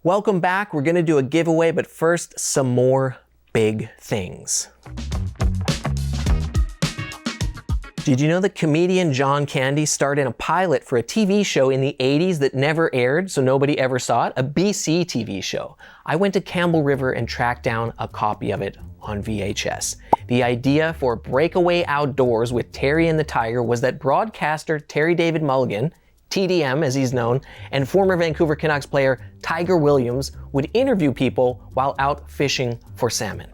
Welcome back. We're gonna do a giveaway, but first, some more big things. Did you know that comedian John Candy starred in a pilot for a TV show in the 80s that never aired, so nobody ever saw it? A BC TV show. I went to Campbell River and tracked down a copy of it on VHS. The idea for Breakaway Outdoors with Terry and the Tiger was that broadcaster Terry David Mulligan, TDM as he's known, and former Vancouver Canucks player Tiger Williams would interview people while out fishing for salmon.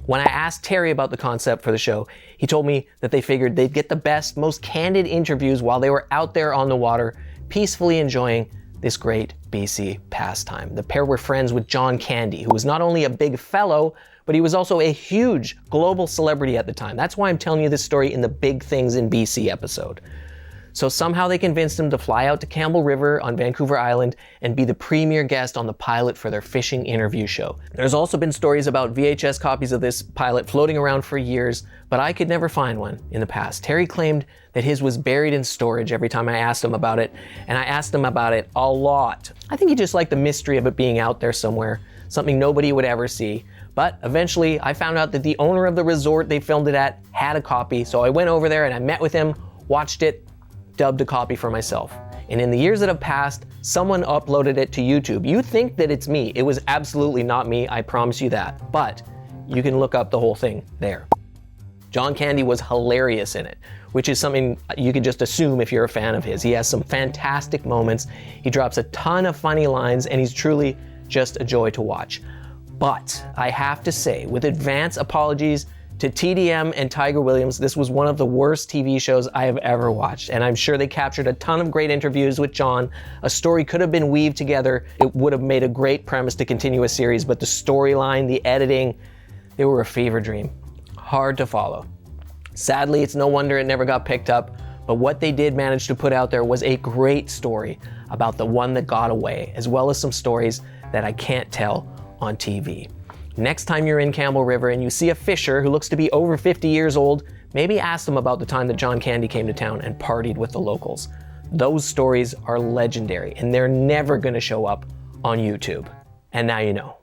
When I asked Terry about the concept for the show, he told me that they figured they'd get the best, most candid interviews while they were out there on the water, peacefully enjoying this great BC pastime. The pair were friends with John Candy, who was not only a big fellow, but he was also a huge global celebrity at the time. That's why I'm telling you this story in the Big Things in BC episode. So somehow they convinced him to fly out to Campbell River on Vancouver Island and be the premier guest on the pilot for their fishing interview show. There's also been stories about VHS copies of this pilot floating around for years, but I could never find one in the past. Terry claimed that his was buried in storage every time I asked him about it, and I asked him about it a lot. I think he just liked the mystery of it being out there somewhere, something nobody would ever see. But eventually I found out that the owner of the resort they filmed it at had a copy, so I went over there and I met with him, watched it, dubbed a copy for myself. And in the years that have passed, someone uploaded it to YouTube. You think that it's me. It was absolutely not me, I promise you that. But you can look up the whole thing there. John Candy was hilarious in it, which is something you could just assume if you're a fan of his. He has some fantastic moments. He drops a ton of funny lines, and he's truly just a joy to watch. But I have to say, with advance apologies to TDM and Tiger Williams, this was one of the worst TV shows I have ever watched, and I'm sure they captured a ton of great interviews with John. A story could have been weaved together. It would have made a great premise to continue a series, but the storyline, the editing, they were a fever dream. Hard to follow. Sadly, it's no wonder it never got picked up, but what they did manage to put out there was a great story about the one that got away, as well as some stories that I can't tell on TV. Next time you're in Campbell River and you see a fisher who looks to be over 50 years old, maybe ask them about the time that John Candy came to town and partied with the locals. Those stories are legendary, and they're never gonna show up on YouTube. And now you know.